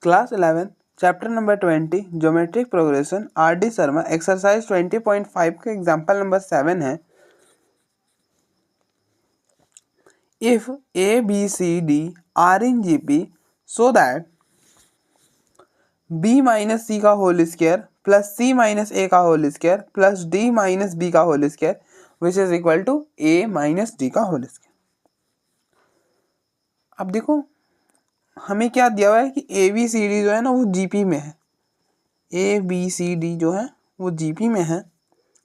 Class 11 chapter number 20 geometric progression R D Sharma exercise 20.5 का example number 7 है। If A B C D are in G P so that B minus C का whole square plus C minus A का whole square plus D minus B का whole square which is equal to A minus D का whole square. अब देखो हमें क्या दिया हुआ है कि ए बी सी डी जो है ना वो जीपी में है। ए बी सी डी जो है वो जीपी में है,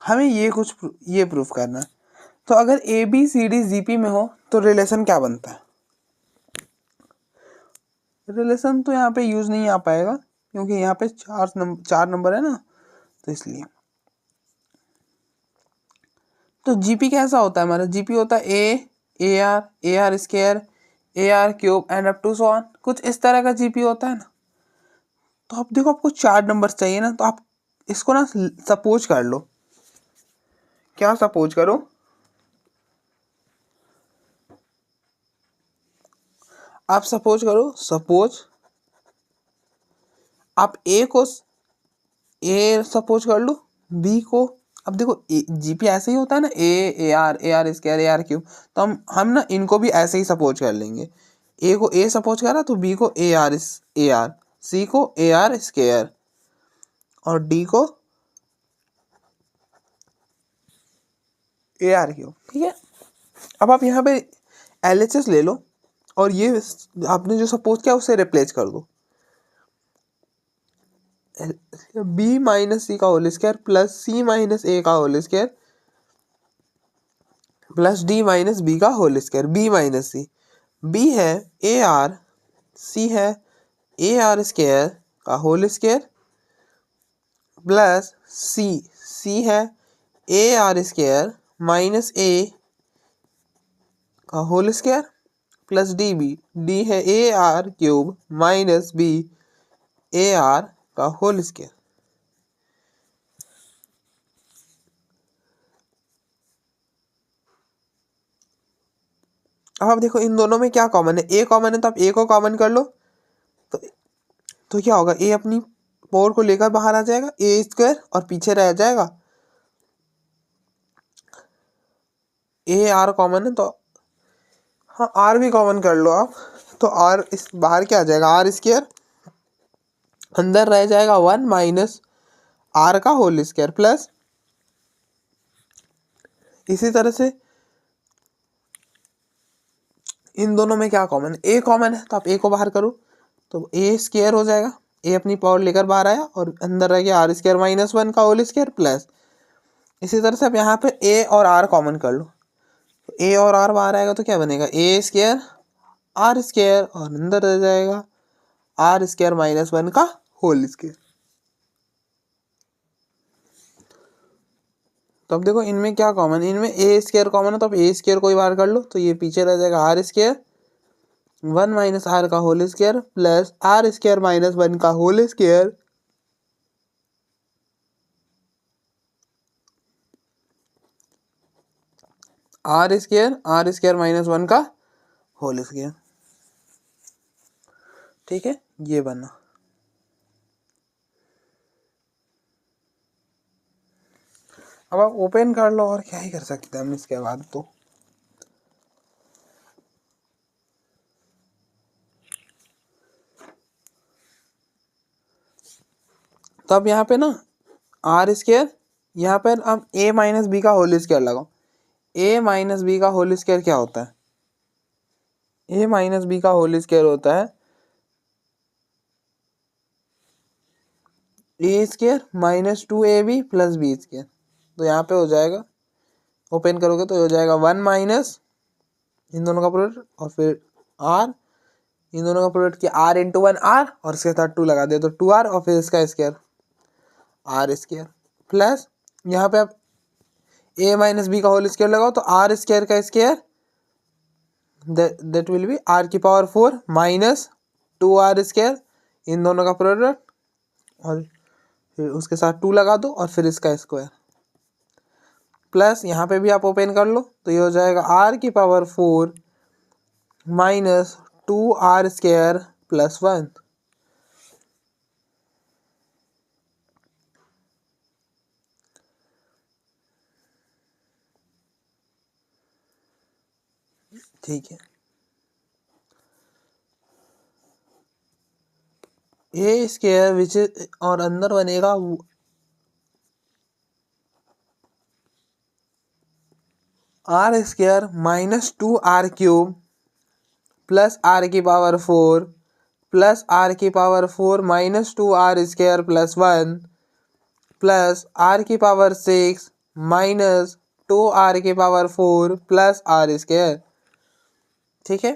हमें ये प्रूफ करना है। तो अगर A B C D GP में हो तो रिलेशन क्या बनता है? रिलेशन तो यहाँ पे यूज नहीं आ पाएगा क्योंकि यहाँ पे चार नंबर है ना, तो इसलिए। तो जीपी कैसा होता है हमारा? जीपी होता है A R square A R cube and up to so on, कुछ इस तरह का जीपी होता है ना। तो अब देखो आपको 4 नंबर चाहिए ना, तो आप इसको ना सपोज कर लो। क्या सपोज करो? आप सपोज करो, सपोज आप ए को ए सपोज कर लो, बी को। अब देखो जीपी ऐसे ही होता है ना, ए R square A R cube, तो हम ना इनको भी ऐसे ही सपोज कर लेंगे। ए को ए सपोज करा तो बी को ए आर, सी को ए आर स्क्वायर और डी को ए आर क्यूब। ठीक है, अब आप यहाँ पे LHS ले लो और ये आपने जो सपोज किया उससे रिप्लेस कर दो। बी माइनस सी का whole square plus C minus A का whole square plus D minus B का whole square. B minus C, B है ए आर, सी है ए आर स्क्वायर का होल स्क्वायर प्लस सी है A R square minus A का whole square plus D है A R cube minus B A R का whole square. अब आप देखो इन दोनों में क्या कॉमन है? ए कॉमन है, तो आप ए को कॉमन कर लो। तो क्या होगा? ए अपनी पावर को लेकर बाहर आ जाएगा, ए स्क्वायर, और पीछे रह जाएगा ए आर कॉमन है, तो हाँ आर भी कॉमन कर लो आप। तो आर इस बाहर क्या आ जाएगा? आर स्क्वायर, अंदर रह जाएगा 1 माइनस आर का होल स्क्वायर प्लस, इसी तरह से इन दोनों में क्या कॉमन है? ए कॉमन है, तो आप ए को बाहर करो तो ए स्क्वायर हो जाएगा। ए अपनी पावर लेकर बाहर आया और अंदर रह गया आर स्क्वायर माइनस 1 का होल स्क्वायर प्लस, इसी तरह से आप यहाँ पे ए और आर कॉमन कर लो। तो ए और आर बाहर आएगा तो क्या बनेगा? ए स्क्वायर आर स्क्वायर और अंदर रह जाएगा आर स्क्वायर माइनस 1 का होल स्क्वायर। तो अब देखो इनमें क्या कॉमन है? इनमें ए स्क्वायर कॉमन है, तो अब ए स्क्वायर को ही बाहर कर लो तो ये पीछे रह जाएगा आर स्क्वायर 1 माइनस आर का whole square plus R square minus 1 का whole square R square minus 1 का होल स्क्वायर। ठीक है, ये बना। अब आप ओपन कर लो और क्या ही कर सकते हैं हम इसके बाद। तो अब यहाँ पे ना आर स्क्वायर, यहाँ पर अब ए माइनस बी का होल स्क्वायर लगाओ। ए माइनस बी का होल स्क्वायर क्या होता है? ए माइनस बी का होल स्क्वायर होता है A square minus 2ab plus B square. तो यहाँ पे हो जाएगा, ओपन करोगे तो हो जाएगा 1 माइनस इन दोनों का प्रोडक्ट और फिर आर, इन दोनों का प्रोडक्ट किया आर इंटू 1 आर और इसके साथ 2 लगा दिया तो 2r और फिर इसका स्क्वायर आर स्क्वायर प्लस यहाँ पे आप ए माइनस बी का होल स्क्वायर लगाओ तो आर स्क्वायर का square that will be R की पावर 4 माइनस 2r स्क्वायर, इन दोनों का प्रोडक्ट और फिर उसके साथ 2 लगा दो और फिर इसका स्क्वायर प्लस यहाँ पे भी आप ओपन कर लो तो ये हो जाएगा आर की power 4 minus 2r square plus 1 ठीक है, ए स्क्वायर विच और अंदर बनेगा R square minus 2r³ plus R की पावर 4 प्लस आर की power 4 minus 2r² plus 1 plus R की पावर 6 माइनस 2r की पावर 4 प्लस r²। ठीक है,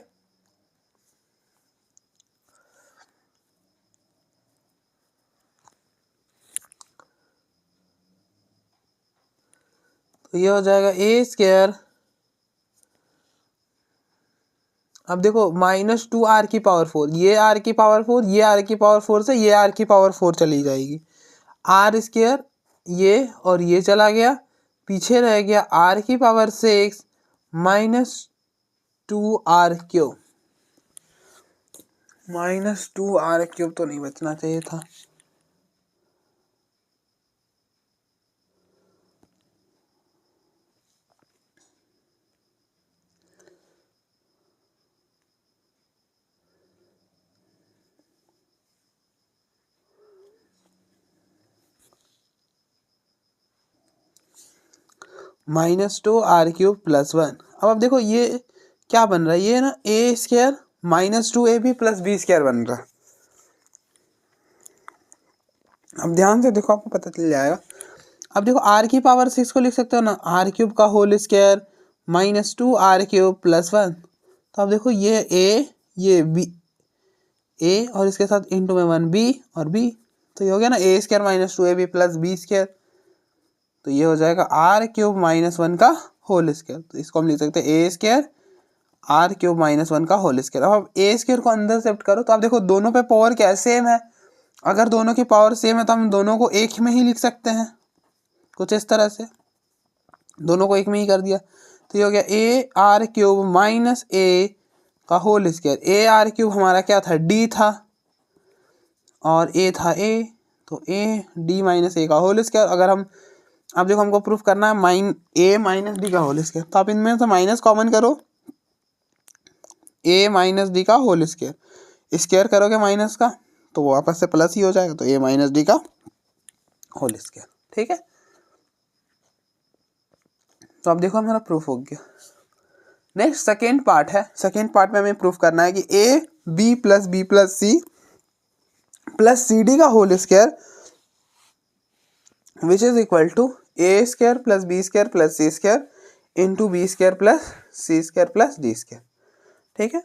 तो ये हो जाएगा ए स्क्वायर। अब देखो माइनस 2r की पावर 4, ये r की पावर 4, ये r की पावर 4 से ये r की पावर 4 चली जाएगी, r² ये और ये चला गया, पीछे रह गया r की power 6 minus 2r³। Minus 2r³ तो नहीं बचना चाहिए था। Minus 2r³ plus 1। अब देखो ये क्या बन रहा है, ये ना A square minus 2ab plus B square बन रहा है। अब ध्यान से देखो, आपको पता चल जाएगा। अब देखो r की पावर 6 को लिख सकते हो ना, r³ का whole square minus 2r³ plus 1। तो अब देखो ये a, ये b, a और इसके साथ इंटू में 1 b और b, तो ये हो गया ना a square minus 2ab plus B square. तो ये हो जाएगा r³ माइनस 1 का होल स्क्वायर। तो इसको हम लिख सकते हैं a स्क्वायर r³ माइनस 1 का होल स्क्वायर। अब a स्क्वायर को अंदर शिफ्ट करो, तो आप देखो दोनों पे पावर क्या है, सेम है। अगर दोनों की पावर सेम है तो हम दोनों को एक में ही लिख सकते हैं, कुछ इस तरह से। दोनों को एक में ही कर दिया, तो ये हो गया a r³ माइनस a का होल स्क्वायर। a r³ हमारा क्या था, d था, और a था a, तो a d माइनस a का होल स्क्वायर। अगर हम अब देखो हमको प्रूफ करना है a माइनस डी का होल स्क्वायर, तो आप इनमें से माइनस कॉमन करो, a माइनस डी का होल स्क्वायर, स्क्वायर करोगे माइनस का तो वो वापस से प्लस ही हो जाएगा, तो a माइनस डी का होल स्क्वायर। ठीक है, तो अब देखो हमारा प्रूफ हो गया। नेक्स्ट सेकेंड पार्ट है। सेकेंड पार्ट में हमें प्रूफ करना है कि a b plus b plus c plus C D का whole square which is equal to a square plus b square plus c square into b square plus c square plus d square. ठीक है,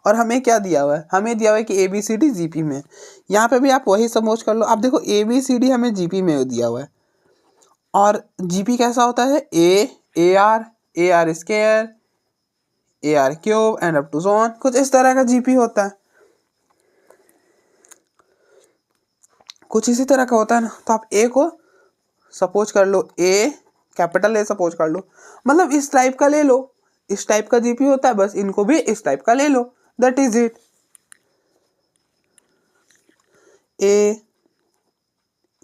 और हमें क्या दिया हुआ है, हमें दिया हुआ है कि A B C D GP में। यहाँ पे भी आप वही समझ कर लो। आप देखो ए बी सी डी हमें जीपी में दिया हुआ है, और जीपी कैसा होता है, A R square, ar³ and up to so on, कुछ इस तरह का जीपी होता है, कुछ इसी तरह का होता है ना। तो आप ए को सपोज कर लो, ए कैपिटल ए सपोज कर लो, मतलब इस टाइप का ले लो, इस टाइप का जीपी होता है, बस इनको भी इस टाइप का ले लो, that is it. A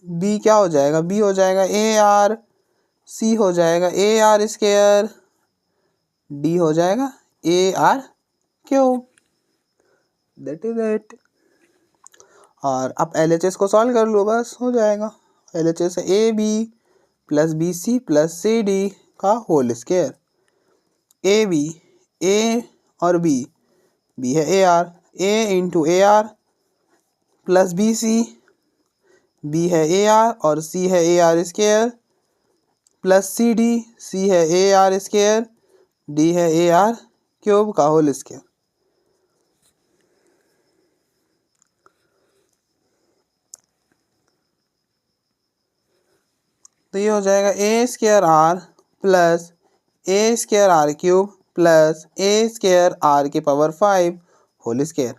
B क्या हो जाएगा, बी हो जाएगा ए आर, सी हो जाएगा ar², डी हो जाएगा ar³, दैट इज इट। और अब LHS को सॉल्व कर लो, बस हो जाएगा। LHS है A B plus B C plus C D का whole square. A B, A और बी, बी है A R, A into A R plus B C, B है ए आर और सी है ar² प्लस सी डी, सी है ar², D है ar³ का whole square. तो ये हो जाएगा a square R plus a square r³ plus a square r की पावर 5 होल स्क्वायर।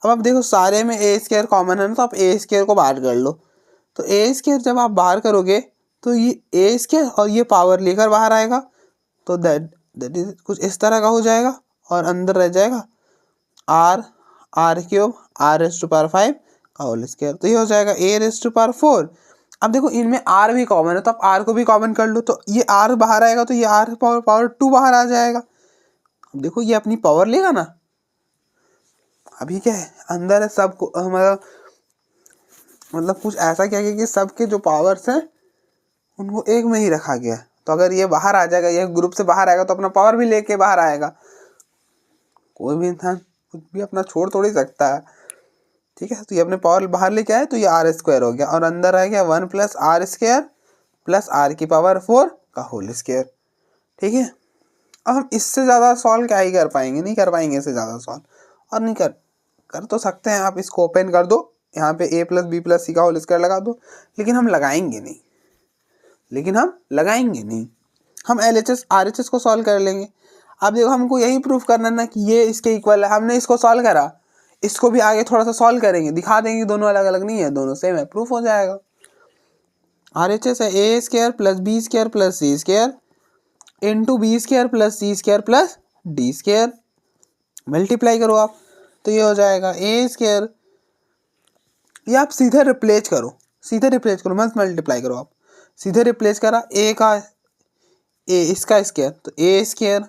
अब आप देखो सारे में a स्क्वायर कॉमन है ना, तो आप a स्क्वायर को बाहर कर लो। तो a स्क्वायर जब आप बाहर करोगे तो ये a स्क्वायर और ये पावर लेकर बाहर आएगा, तो दैट इज कुछ इस तरह का हो जाएगा, और अंदर रह जाएगा r r³ r⁻⁵ का होल स्क्वायर। तो ये हो जाएगा a⁻⁴। अब देखो इनमें आर भी कॉमन है, तो आप आर को भी कॉमन कर लो, तो ये आर बाहर आएगा तो ये आर पावर 2 बाहर आ जाएगा। अब देखो ये अपनी पावर लेगा ना, अभी क्या है अंदर है सब मतलब कुछ ऐसा क्या कि सबके जो पावर्स हैं उनको एक में ही रखा गया। तो अगर ये बाहर आ जाएगा, ये ग्रुप से बाहर आएगा तो अपना पावर भी लेके बाहर आएगा। कोई भी इंसान कुछ भी अपना छोड़ थोड़ी सकता है, ठीक है। तो ये अपने पावर बाहर लेके आए तो ये आर स्क्वायर हो गया, और अंदर आ गया 1 plus R square plus R की पावर 4 का होल स्क्वायर, ठीक है। अब हम इससे ज़्यादा सॉल्व क्या ही कर पाएंगे, नहीं कर पाएंगे इससे ज़्यादा सॉल्व, और नहीं कर तो सकते हैं। आप इसको ओपन कर दो, यहाँ पे a plus B plus C का होल स्क्वायर लगा दो, लेकिन हम लगाएंगे नहीं, हम LHS RHS को सॉल्व कर लेंगे। अब देखो हमको यही प्रूफ करना ना कि ये इसके इक्वल है, हमने इसको सॉल्व करा, इसको भी आगे थोड़ा सा सॉल्व करेंगे, दिखा देंगे दोनों अलग अलग नहीं है, दोनों सेम है, प्रूफ हो जाएगा। RHS है a square plus B square plus C square into B square plus C square plus D square, multiply करो आप तो ये हो जाएगा a स्क्वायर, ये आप सीधे रिप्लेस करो, मत मल्टीप्लाई करो, आप सीधे रिप्लेस करा, a का a इसका स्क्वायर तो a स्क्वायर,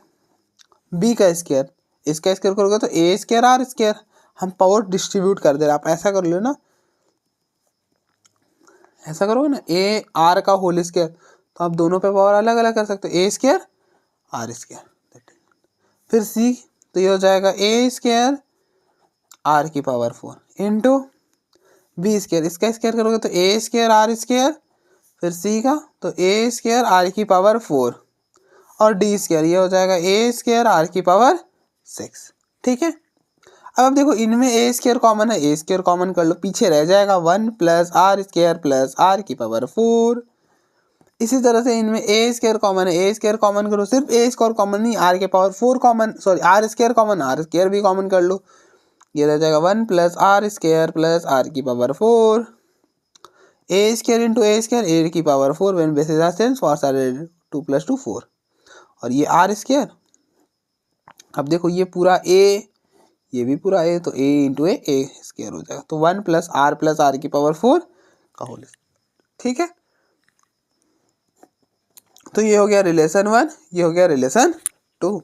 b का स्क्वायर इसका स्क्वायर करोगे तो a स्क्वायर आर स्क्वायर, हम पावर डिस्ट्रीब्यूट कर दे रहे, आप ऐसा कर लो ना, ऐसा करोगे ना a r का होल स्क्वायर, तो आप दोनों पे पावर अलग अलग कर सकते हो, a स्क्वायर आर स्क्वायर, फिर c तो ये हो जाएगा a स्क्वायर आर की पावर 4 इंटू बी स्क्वायर, इसका स्क्वायर करोगे तो a स्क्वायर आर स्क्वायर, फिर c का तो a स्क्वायर आर की पावर 4 और डी स्क्वायर, ये हो जाएगा a स्क्वायर आर की पावर 6, ठीक है। अब आप देखो इनमें a स्क्वायर कॉमन है, a स्क्वायर कॉमन कर लो, पीछे रह जाएगा 1 plus R square plus R की पावर 4। इसी तरह से इनमें a स्क्वायर कॉमन है, a स्क्वायर कॉमन करो, सिर्फ a स्क्वायर कॉमन नहीं, आर के power 4 common, sorry R square common, R square भी कॉमन कर लो, ये रह जाएगा 1 plus R square plus R की power 4, a square into a square, a की power 4 when basis are same, powers are 2 plus 2 4, और ये आर स्क्वायर। अब देखो ये पूरा a, ये भी पूरा a, तो a इंटू a स्क्वायर हो जाएगा, तो 1 प्लस आर की पावर 4 का होल, ठीक है। तो ये हो गया रिलेशन 1, ये हो गया रिलेशन 2।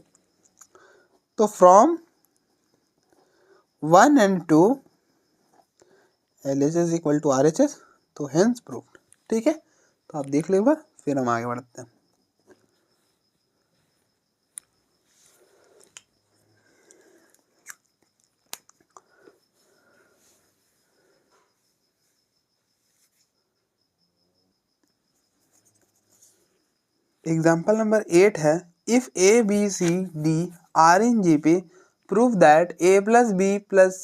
तो from 1 and 2 LHS equal to RHS, तो हेंस प्रूव्ड, ठीक है। तो आप देख लो एक बार, फिर हम आगे बढ़ते हैं। एग्जाम्पल नंबर 8 है, if A B C D are in GP prove that A plus B plus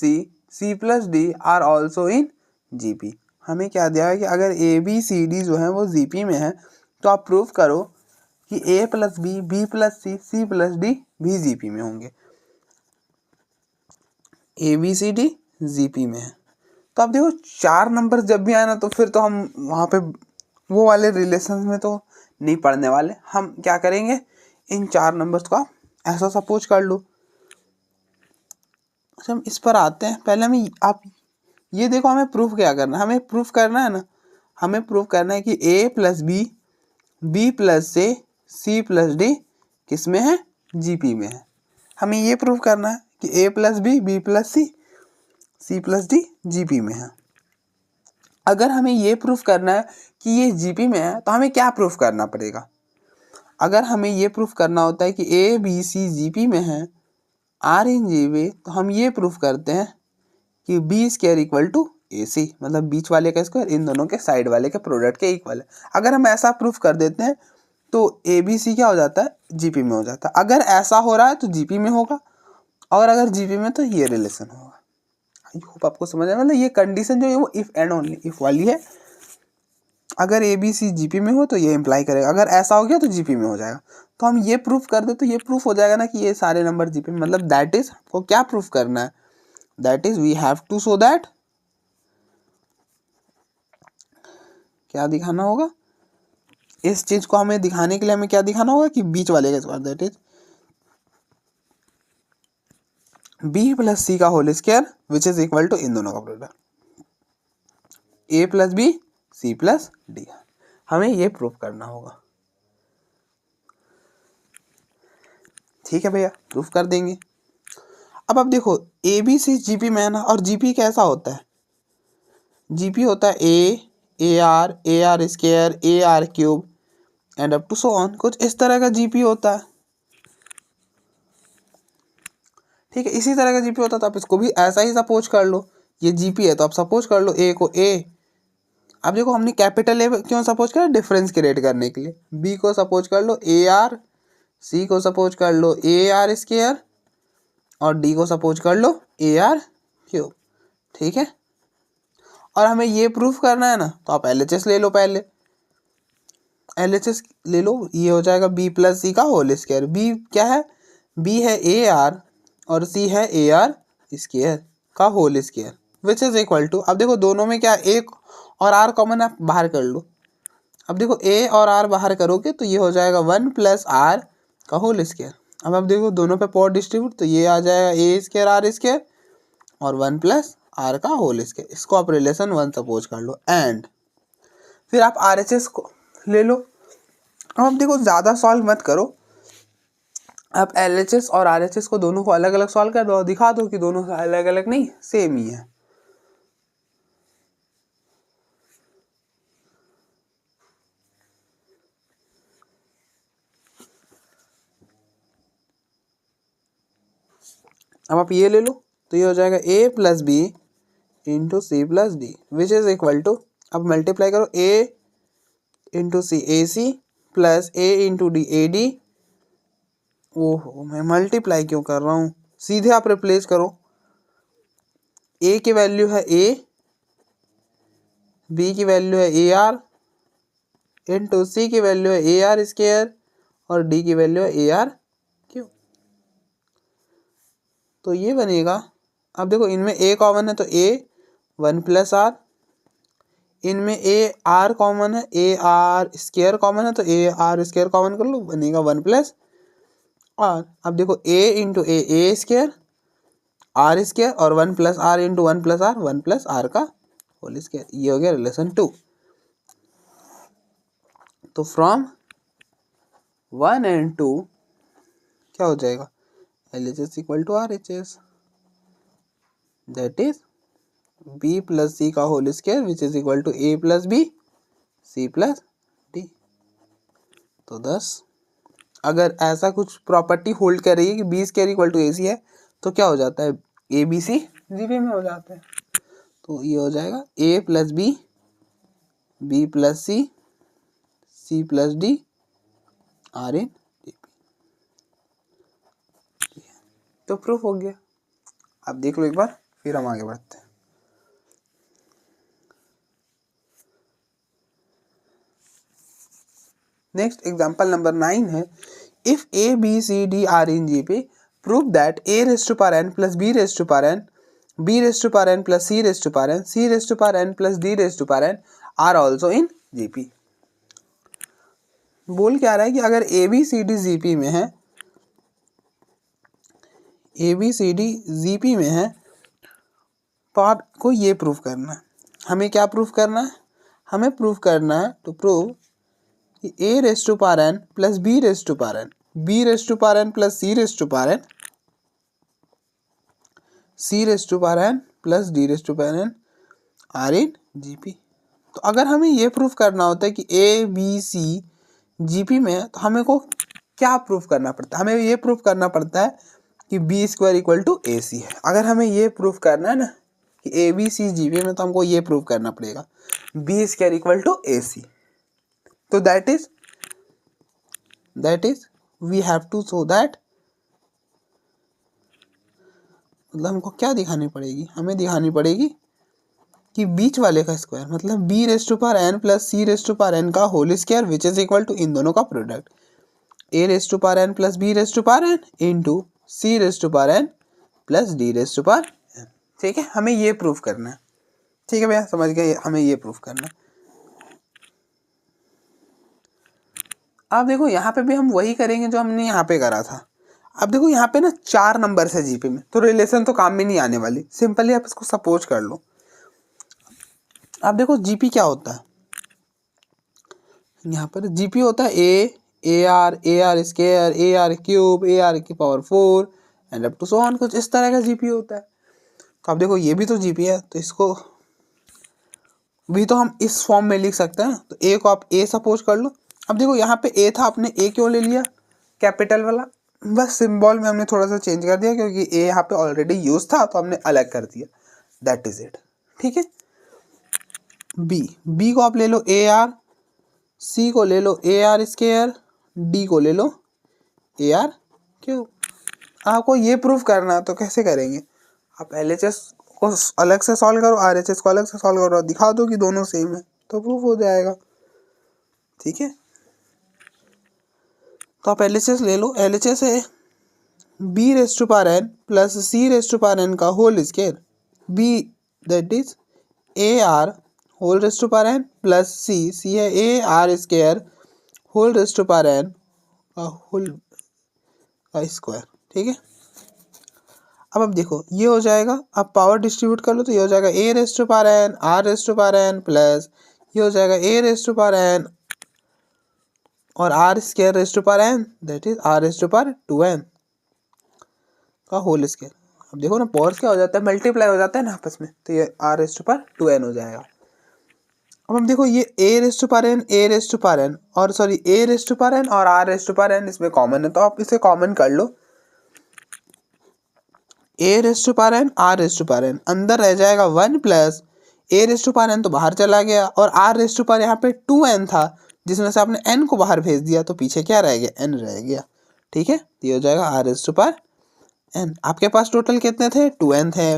C plus D are also in GP। हमें क्या दिया है कि अगर A B C D जो है वो GP में है, तो आप प्रूव करो कि A plus B plus C plus D भी GP में होंगे। A B C D GP में है, तो आप देखो 4 नंबर जब भी आए ना, तो फिर तो हम वहाँ पे वो वाले रिलेशन में तो नहीं पढ़ने वाले, हम क्या करेंगे इन 4 नंबर्स का ऐसा सपोज कर लो। अच्छा हम इस पर आते हैं, पहले हमें आप ये देखो हमें प्रूफ क्या करना है, हमें प्रूफ करना है ना, हमें प्रूफ करना है कि A plus B plus C plus D किस में है, GP में है। हमें ये प्रूफ करना है कि A plus B plus C plus D GP में है। अगर हमें ये प्रूफ करना है कि ये GP में है, तो हमें क्या प्रूफ करना पड़ेगा। अगर हमें ये प्रूफ करना होता है कि A B C GP में है, R इन GP, तो हम ये प्रूफ करते हैं कि B square equal to AC, मतलब बीच वाले का स्क्वायर इन दोनों के साइड वाले के प्रोडक्ट के इक्वल है। अगर हम ऐसा प्रूफ कर देते हैं तो ABC क्या हो जाता है, GP में हो जाता है। अगर ऐसा हो रहा है तो GP में होगा, और अगर GP में तो ये रिलेशन होगा। आई होप आपको समझ आया, मतलब ये कंडीशन जो है वो इफ एंड ओनली इफ वाली है। अगर ABC GP में हो तो ये इम्प्लाई करेगा, अगर ऐसा हो गया तो GP में हो जाएगा। तो हम ये प्रूफ कर दे तो ये प्रूफ हो जाएगा ना कि ये सारे नंबर GP में, मतलब दैट इज आपको क्या प्रूफ करना है, that is we have to show that, क्या दिखाना होगा, इस चीज को हमें दिखाने के लिए हमें क्या दिखाना होगा कि बीच वाले का square, that is B plus C का whole square which is equal to इन दोनों का product, A plus B C plus D. हमें ये प्रूफ करना होगा। ठीक है भैया, प्रूफ कर देंगे। अब आप देखो ए बी सी जीपी में है ना, और जीपी कैसा होता है? जीपी होता है A R square, A R cube and up to so on, कुछ इस तरह का जीपी होता है। ठीक है, इसी तरह का जीपी होता है, तो आप इसको भी ऐसा ही सपोज कर लो। ये जीपी है तो आप सपोज कर लो ए को ए। अब देखो हमने कैपिटल ए क्यों सपोज करा? डिफरेंस क्रिएट करने के लिए। बी को सपोज कर लो ए आर, सी को सपोज कर लो ए आर स्क्वायर और डी को सपोज कर लो ए आर क्यूब। ठीक है, और हमें ये प्रूफ करना है ना, तो आप LHS ले लो। पहले LHS ले लो, ये हो जाएगा बी प्लस सी का होल स्क्वायर। बी क्या है? बी है ए आर और सी है ए आर स्क्वायर का whole square which is equal to, अब देखो दोनों में क्या, एक और आर कॉमन आप बाहर कर लो। अब देखो ए और आर बाहर करोगे तो ये हो जाएगा 1 प्लस आर का होल स्क्वायर। अब आप देखो दोनों पे पावर डिस्ट्रीब्यूट, तो ये आ जाएगा ए स्क्वायर आर स्क्वायर और 1 प्लस आर का होल स्क्वायर। इसको आप रिलेशन 1 सपोज कर लो। एंड फिर आप RHS को ले लो। अब आप देखो ज़्यादा सॉल्व मत करो, आप LHS और RHS को दोनों को अलग अलग सॉल्व कर दो और दिखा दो कि दोनों अलग अलग नहीं, सेम ही है। अब आप ये ले लो, तो ये हो जाएगा A plus B into C plus D which is equal to, अब मल्टीप्लाई करो A into C A C plus A into D A D. ओहो, मैं मल्टीप्लाई क्यों कर रहा हूँ? सीधे आप रिप्लेस करो। ए की वैल्यू है ए, बी की वैल्यू है ए आर इंटू सी की वैल्यू है ए आर स्क्वायर और डी की वैल्यू है ए आर क्यूब। तो ये बनेगा, अब देखो इनमें ए कॉमन है तो ए 1 प्लस आर, इनमें ए आर कॉमन है, ए आर स्क्वायर कॉमन है तो ए आर स्क्वायर कॉमन कर लो, बनेगा 1 प्लस आर। अब देखो A into A square R square और 1 plus R into 1 plus R, 1 plus R का होल स्क्वायर। ये हो गया रिलेशन 2। तो फ्रॉम 1 एंड 2 क्या हो जाएगा? LHS equal to RHS, that is B plus C का whole square which is equal to A plus B C plus D. तो 10, अगर ऐसा कुछ प्रॉपर्टी होल्ड कर रही है कि B square equal to A सी है, तो क्या हो जाता है? ए बी सी जीपी में हो जाता है। तो ये हो जाएगा A plus B plus C plus D are in GP. तो प्रूफ हो गया। आप देख लो एक बार, फिर हम आगे बढ़ते हैं। नेक्स्ट एग्जांपल नंबर 9 है, if A B C D are in GP prove that A raise to power n plus B raise to power n, B raise to power n plus C raise to power n, C raise to power n plus D raise to power n are also in GP. बोल क्या रहा है कि अगर A B C D GP में है, A B C D GP में है, तो आपको ये प्रूफ करना है। हमें क्या प्रूफ करना है? हमें प्रूफ करना है टू प्रूव कि A raise to power n plus B raise to power n, B raise to power n plus C raise to power n, C raise to power n plus D raise to power n R in GP. तो अगर हमें ये proof करना होता है कि A B C GP में है, तो हमें को क्या प्रूफ करना पड़ता है? हमें ये प्रूफ करना पड़ता है कि B square equal to A सी है। अगर हमें ये प्रूफ करना है ना कि ए बी सी जीपी में, तो हमको ये प्रूफ करना पड़ेगा B square equal to A C. तो that is we have to show that, मतलब हमको क्या दिखानी पड़ेगी? हमें दिखानी पड़ेगी कि बीच वाले का स्क्वायर, मतलब B raise to power n plus C raise to power n का whole square which is equal to इन दोनों का product, A raise to power n plus B raise to power n into C raise to power n plus D raise to power n। ठीक है, हमें ये proof करना है। ठीक है भैया, समझ गए? हमें ये प्रूफ करना है। अब देखो यहाँ पे भी हम वही करेंगे जो हमने यहाँ पे करा था। अब देखो यहाँ पे ना 4 नंबर है जीपी में, तो रिलेशन तो काम में नहीं आने वाली, सिंपली आप इसको सपोज कर लो। अब देखो जीपी क्या होता है? यहाँ पर जीपी होता है A R square, A R cube, A R की power 4 and up to so on, कुछ इस तरह का जीपी होता है। तो अब देखो ये भी तो जीपी है, तो इसको भी तो हम इस फॉर्म में लिख सकते हैं। तो ए को आप ए सपोज कर लो। अब देखो यहाँ पे ए था, आपने ए क्यों ले लिया कैपिटल वाला, बस सिंबल में हमने थोड़ा सा चेंज कर दिया क्योंकि ए यहाँ पे ऑलरेडी यूज था तो हमने अलग कर दिया, दैट इज इट। ठीक है, बी को आप ले लो ए आर, सी को ले लो ए आर स्क्वायर, डी को ले लो ए आर क्यूब। आपको ये प्रूफ करना है तो कैसे करेंगे, आप LHS को अलग से सॉल्व करो, RHS को अलग से सॉल्व करो, दिखा दो कि दोनों सेम है तो प्रूफ हो जाएगा। ठीक है, तो आप LHS ले लो। LHS है b raise to power n plus c raise to power n का whole square, b that is A R whole raise to power n plus c है A R square whole raise to power n का whole का square. ठीक है, अब देखो ये हो जाएगा, अब पावर डिस्ट्रीब्यूट कर लो तो ये हो जाएगा A raise to power n R raise to power n plus ये हो जाएगा A raise to power n और R square raise to power n that is R raise to power 2n का होल स्क्वायर। अब देखो ना powers क्या हो जाता है, मल्टीप्लाई हो जाता है ना आपस में, तो ये are raise to power 2n हो जाएगा। अब हम देखो ये A raise to power n, A raise to power n और sorry A raise to power n और R raise to power n इसमें कॉमन है तो आप इसे कॉमन कर लो। A raise to power n R raise to power n अंदर रह जाएगा 1 plus A raise to power n तो बाहर चला गया और आर रेज़ टू पावर यहाँ पे 2n था जिसमें से आपने n को बाहर भेज दिया तो पीछे क्या रह गया, n रह गया। ठीक है, तो ये हो जाएगा R raise to power n। आपके पास टोटल कितने थे, 2n थे,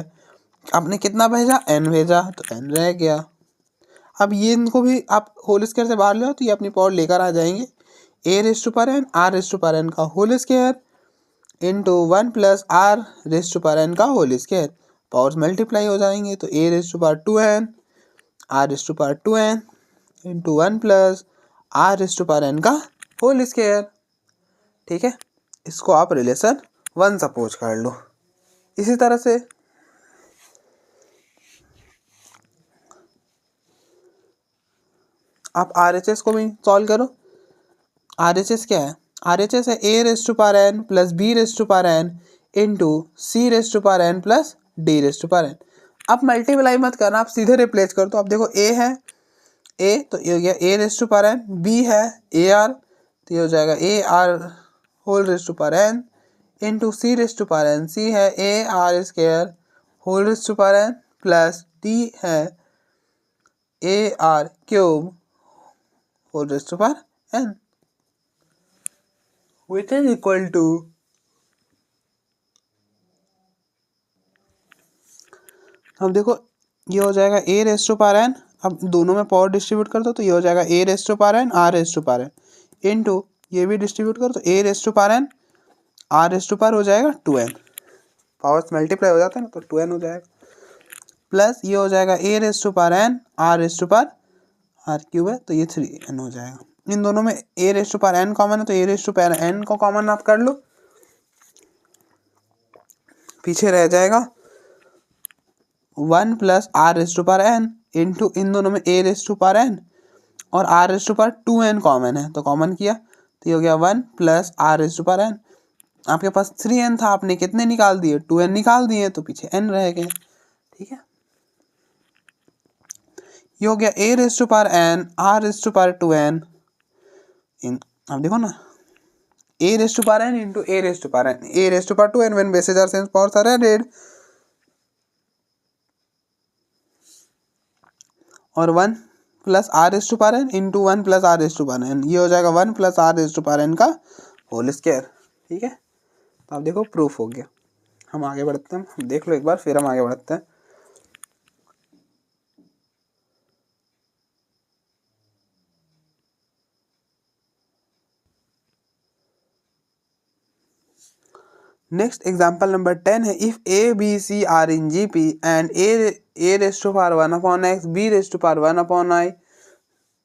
आपने कितना भेजा, n भेजा तो n रह गया। अब ये इनको भी आप होल स्क्वायर से बाहर ले आओ तो ये अपनी पावर लेकर आ जाएंगे, A raise to power n R raise to power n का whole square into 1 plus R raise to power n का होल स्क्वायर, पावर्स मल्टीप्लाई हो जाएंगे तो A raise to power 2n R raise to power 2n into 1 plus R raise to power n का whole square. ठीक है, इसको आप relation 1 suppose कर लो। इसी तरह से आप RHS को भी सॉल्व करो। RHS क्या है, RHS है A raise to power n plus B raise to power n into C raise to power n plus D raise to power n। आप मल्टीप्लाई मत करना, आप सीधे रिप्लेस कर दो। आप देखो ए है ए तो ये हो गया A raise to power n, B है ए आर तो ये हो जाएगा A R whole raise to power n into C raise to power n, C है A R square whole raise to power n plus D है A R cube whole raise to power n which is equal to अब देखो ये हो जाएगा A raise to power n, अब दोनों में पावर डिस्ट्रीब्यूट कर दो तो ये हो जाएगा A raise to power n R raise to power n into ये भी डिस्ट्रीब्यूट करो तो A raise to power n R raise to power हो जाएगा 2n, पावर्स मल्टीप्लाई हो जाता है ना तो 2n हो जाएगा प्लस ये हो जाएगा A raise to power n R raise to power R cube है तो ये 3n हो जाएगा। इन दोनों में A raise to power n common है तो A raise to power n को कॉमन आप कर लो, पीछे रह जाएगा 1 plus R raise to power n into इन दोनों में A raise to power n और R raise to power 2n common है तो कॉमन किया तो ये हो गया 1 plus R raise to power n। आपके पास 3n था, आपने कितने निकाल दिए, 2n निकाल दिए तो पीछे n रह गए। ठीक है, ये हो गया A raise to power n R raise to power 2n इन, अब देखो ना A raise to power n into A raise to power n, A raise to power 2n when bases are same powers are added और 1 plus R raise to power n into 1 plus R raise to power n, ये हो जाएगा 1 plus R raise to power n का whole square. ठीक है, तो आप देखो प्रूफ हो गया। हम आगे बढ़ते हैं, हम देख लो एक बार फिर हम आगे बढ़ते हैं। नेक्स्ट एग्जाम्पल नंबर 10 है, if A B C are in GP and A raise to power 1 upon X, B raise to power 1 upon I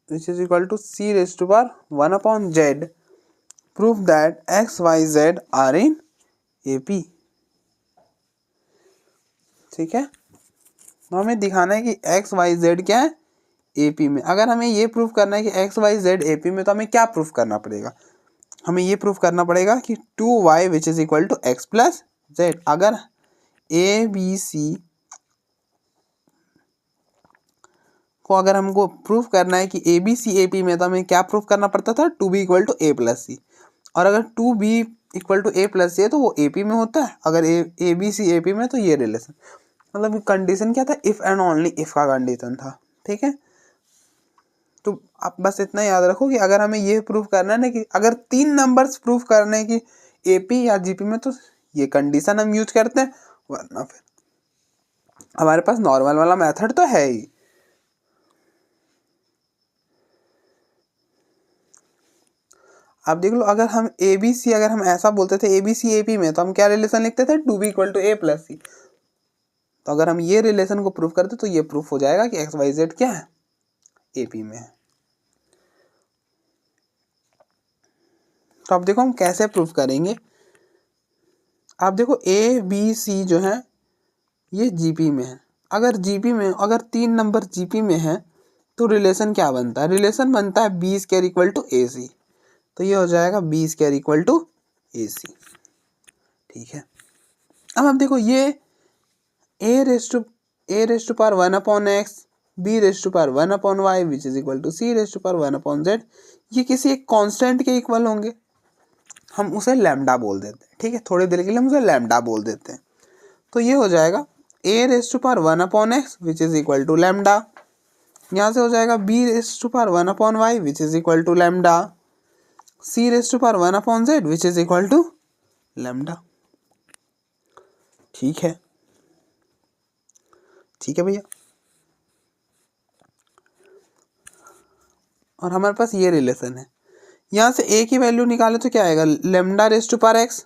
which is equal to C raise to power 1 upon Z, proof that X Y Z are in A P. ठीक है, तो हमें दिखाना है कि x Y Z क्या है, AP में। अगर हमें ये प्रूफ करना है कि एक्स वाई जेड AP में, तो हमें क्या प्रूफ करना पड़ेगा? हमें ये प्रूफ करना पड़ेगा कि 2y which is equal to X plus Z. अगर ABC को अगर हमको प्रूफ करना है कि ABC AP में, तो हमें क्या प्रूफ करना पड़ता था? 2b equal to a plus C. और अगर 2b equal to a plus C है तो वो AP में होता है, अगर ABC AP में तो ये रिलेशन, मतलब कंडीशन क्या था? इफ़ एंड ओनली इफ़ का कंडीशन था। ठीक है, तो आप बस इतना याद रखो कि अगर हमें ये प्रूफ करना है ना कि अगर 3 नंबर्स प्रूफ करने हैं कि AP या GP में, तो ये कंडीशन हम यूज करते हैं, वरना फिर हमारे पास नॉर्मल वाला मेथड तो है ही। आप देख लो, अगर हम ABC, अगर हम ऐसा बोलते थे ABC AP में, तो हम क्या रिलेशन लिखते थे? 2b equal to a plus C. तो अगर हम ये रिलेशन को प्रूफ करते तो ये प्रूफ हो जाएगा कि एक्स वाई जेड क्या है? AP में है। तो अब देखो हम कैसे प्रूफ करेंगे। आप देखो ABC जो है ये GP में है। अगर GP में, अगर 3 नंबर GP में है तो रिलेशन क्या बनता है? रिलेशन बनता है B square equal to AC। तो ये हो जाएगा B square equal to AC। ठीक है, अब आप देखो ये a raise to power 1 upon X, b raise to power 1 upon Y which is equal to c raise to power 1 upon Z, ये किसी एक कांस्टेंट के इक्वल होंगे। हम उसे लैम्डा बोल देते हैं। ठीक है, थोड़ी देर के लिए हम उसे लैम्डा बोल देते हैं। तो ये हो जाएगा a raise to power 1 upon X which is equal to lambda. यहाँ से हो जाएगा b raise to power 1 upon Y which is equal to lambda, c raise to power 1 upon Z which is equal to lambda. ठीक है, ठीक है भैया। और हमारे पास ये रिलेशन है, यहाँ से a की वैल्यू निकाले तो क्या आएगा? Lambda raise to power x।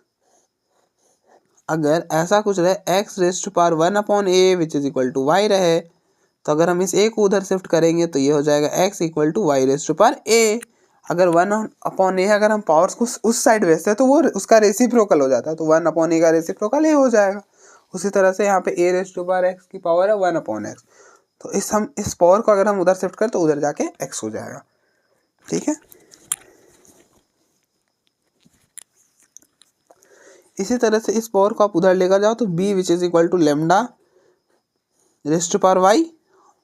अगर ऐसा कुछ रहे x raise to power 1 upon a which is equal to y रहे, तो अगर हम इस a को उधर शिफ्ट करेंगे तो ये हो जाएगा x equal to y raise to power a। अगर 1 अपॉन a, अगर हम पावर्स को उस साइड भेजते हैं तो वो उसका रेसिप्रोकल हो जाता है, तो 1 अपॉन a का रेसिप्रोकल a हो जाएगा। उसी तरह से यहाँ पे a raise to power x की पावर है 1 अपॉन x, तो हम इस पावर को अगर हम उधर शिफ्ट करें तो उधर जाके x हो जाएगा। ठीक है, इसी तरह से इस पावर को आप उधर लेकर जाओ तो b which is equal to lambda raise to power y,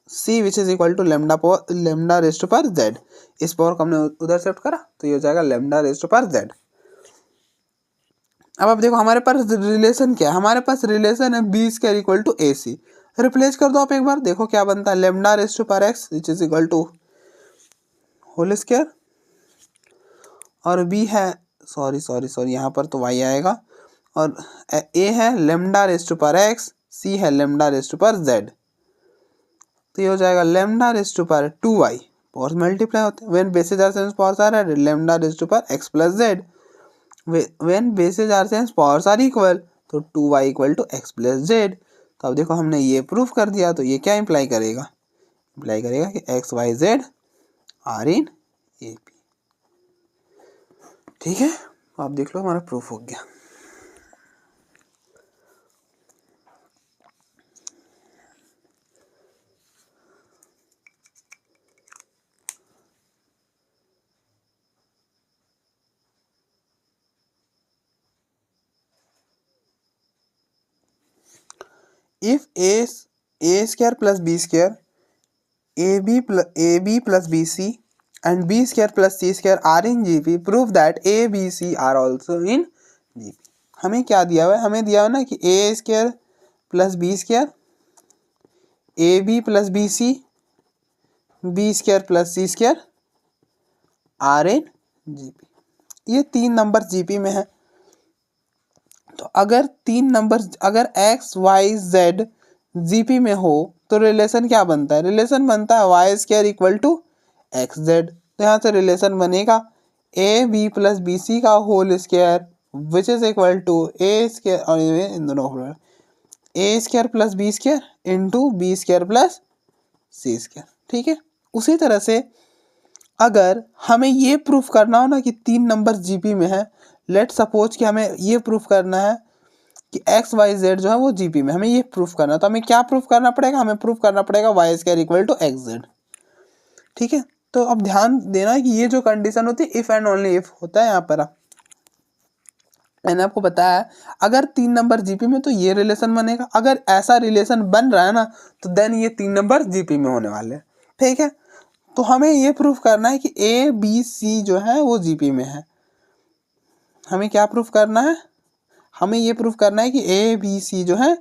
c which is equal to lambda raise to power z। इस पावर को हमने उधर शिफ्ट करा तो ये हो जाएगा lambda raise to power z। अब आप देखो हमारे पास रिलेशन क्या है? हमारे पास रिलेशन है b square equal to AC। Replace कर दो आप एक बार, देखो क्या बनता है? Lambda raise to power x which is equal to whole square, और b है, सॉरी यहाँ पर तो y आएगा, और a है lambda raise to power x, c है lambda raise to power z। तो ये हो जाएगा lambda raise to power 2y, powers multiply होते हैं। When basis are same powers are added, lambda raise to power x plus z। When basis are same powers are equal, तो 2y equal to x plus z। तो अब देखो हमने ये proof कर दिया, तो ये क्या इंप्लाई करेगा? इंप्लाई करेगा कि x y z are in AP। ठीक है, आप देख लो हमारा प्रूफ हो गया। If a square plus b square, ab plus bc and b square plus c square are in GP, prove that a b c are also in GP। हमें क्या दिया हुआ है? हमें दिया हुआ ना कि a square plus B square, A B plus B C, B square plus C square are in GP। ये 3 नंबर GP में है। तो अगर 3 नंबर, अगर x y z GP में हो तो रिलेशन क्या बनता है? रिलेशन बनता है Y square equal to X Z. तो यहाँ से रिलेशन बनेगा A B plus B C का whole square which is equal to A square, और इन दोनों A square plus B square into B square plus C square. ठीक है, उसी तरह से अगर हमें ये प्रूफ करना हो ना कि 3 नंबर GP में है, लेट सपोज कि हमें ये प्रूफ करना है कि एक्स वाई जेड जो है वो GP में, हमें ये प्रूफ करना है, तो हमें क्या प्रूफ करना पड़ेगा? हमें प्रूफ करना पड़ेगा Y square equal to X Z. ठीक है। तो अब ध्यान देना कि ये जो कंडीशन होती है इफ एंड ओनली इफ होता है यहाँ पर। मैंने आपको बताया अगर 3 नंबर जीपी में तो ये रिलेशन बनेगा, अगर ऐसा रिलेशन बन रहा है ना तो देन ये 3 नंबर जीपी में होने वाले हैं। ठीक है, तो हमें ये प्रूफ करना है कि ए बी सी जो है वो जीपी में है। हमें क्या प्रूफ करना है, हमें ये प्रूफ करना है कि ए बी सी जो है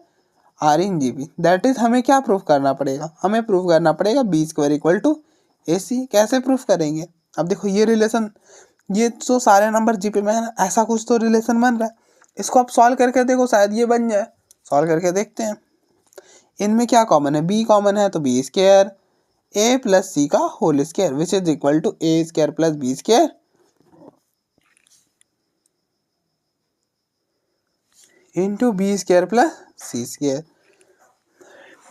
are in GP. That is हमें क्या प्रूफ करना पड़ेगा, हमें प्रूफ करना पड़ेगा B square equal to A C. कैसे प्रूफ करेंगे, अब देखो ये रिलेशन, ये तो सारे नंबर जीपी में है ना, ऐसा कुछ तो रिलेशन बन रहा है। इसको आप सॉल्व करके देखो, शायद ये बन जाए। सॉल्व करके देखते हैं। इनमें क्या कॉमन है, बी कॉमन है, तो B square A plus C का whole square which is equal to A square plus B square into B square plus C square.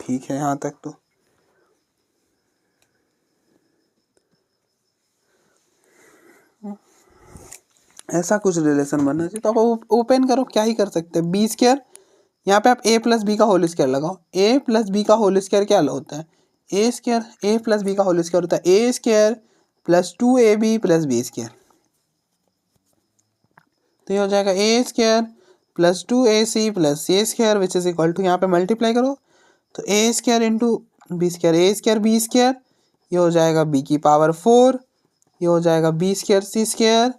ठीक है यहाँ तक तो ऐसा कुछ रिलेशन बनना चाहिए। तो आप ओपन करो, क्या ही कर सकते हैं। बी स्क्वायर, यहाँ पे आप ए प्लस बी का होल स्क्वायर लगाओ। ए प्लस बी का होल स्क्वायर क्या होता है, A square. A plus B का होल स्क्वायर होता है A square plus 2ab plus B square. तो ये हो जाएगा A square plus 2ac plus C square which is equal to, यहाँ पे मल्टीप्लाई करो तो A square into B square, A square B square, ये हो जाएगा बी की पावर 4, ये हो जाएगा बी स्क्वायर सी स्क्वायर।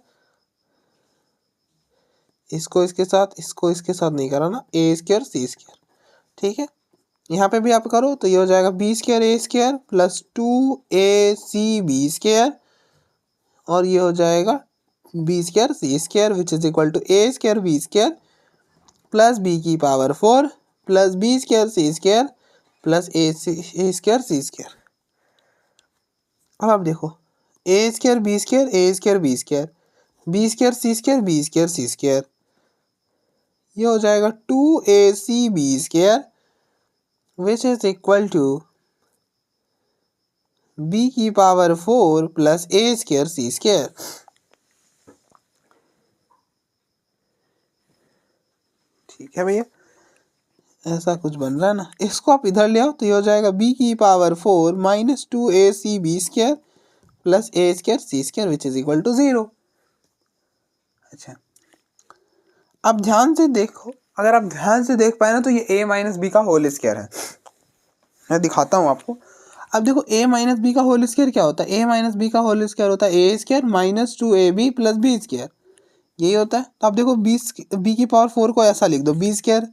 इसको इसके साथ नहीं करा ना, ए स्क्वायर सी स्क्वायर। ठीक है, यहाँ पे भी आप करो तो ये हो जाएगा B square A square plus 2ac B square, और ये हो जाएगा B square C square which is equal to A square B square plus B की power 4 plus B square C square plus A square C square. अब आप देखो A square B square, A square B square, B square C square, B square C square, ये हो जाएगा 2ac B square which is equal to be की power 4 plus A square C square. ठीक है भैया, ऐसा कुछ बन रहा है ना। इसको आप इधर ले आओ तो ये हो जाएगा बी की power 4 minus 2ac B square plus A square C square which is equal to 0। अच्छा, अब ध्यान से देखो, अगर आप ध्यान से देख पाए ना तो ये a माइनस बी का होल स्क्वायर है। मैं दिखाता हूँ आपको। अब देखो a माइनस बी का होल स्क्वायर क्या होता है, a माइनस बी का होल स्क्वायर होता है A square minus 2ab plus B square, यही होता है। तो आप देखो बी की पावर 4 को ऐसा लिख दो, बी स्क्वायर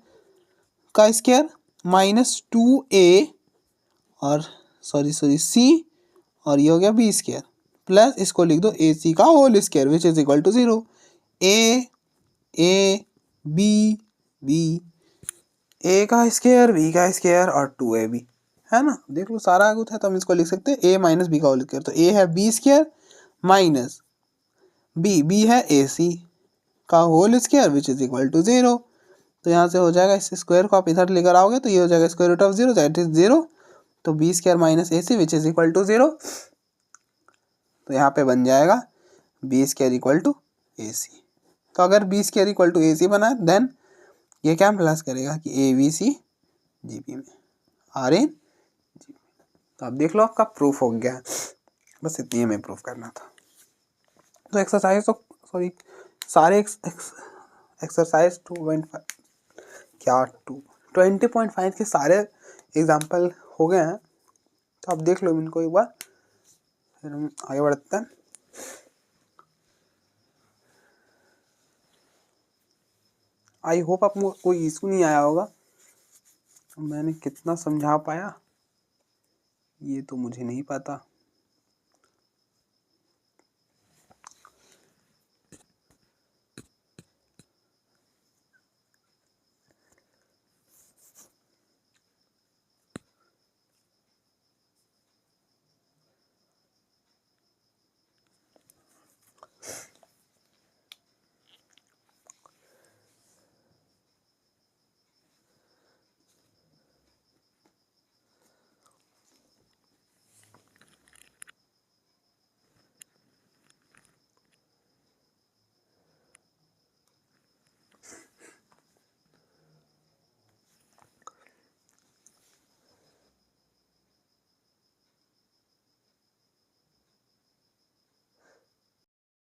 का स्क्वायर माइनस 2a और सॉरी सी, और ये हो गया बी स्क्वायर प्लस इसको लिख दो ए सी का whole square which is equal to 0। A B B, A का स्क्वायर बी का स्क्वायर और 2ab है ना। देख लो सारा कुछ है, तो हम इसको लिख सकते हैं ए माइनस बी का होल स्क्वायर। तो ए है बी स्क्वायर माइनस बी है ए सी का whole square which is equal to 0। तो यहाँ से हो जाएगा, इस स्क्वायर को आप इधर लेकर आओगे तो ये हो जाएगा square root of 0 that is 0। तो B square minus A C which is equal to 0। तो यहाँ पे बन जाएगा B square equal to A C. तो अगर B square equal to A C बना देन ये क्या प्लस करेगा कि A B C G P में आर इन जी पी। तो आप देख लो आपका प्रूफ हो गया। बस इतनी हमें प्रूफ करना था। तो एक्सरसाइज तो सॉरी सारे एक्सरसाइज 2.5 क्या 20.5 के सारे एग्जाम्पल हो गए हैं। तो आप देख लो इनको एक बार, फिर हम आगे बढ़ते हैं। आई होप आपको कोई इशू नहीं आया होगा। मैंने कितना समझा पाया ये तो मुझे नहीं पता।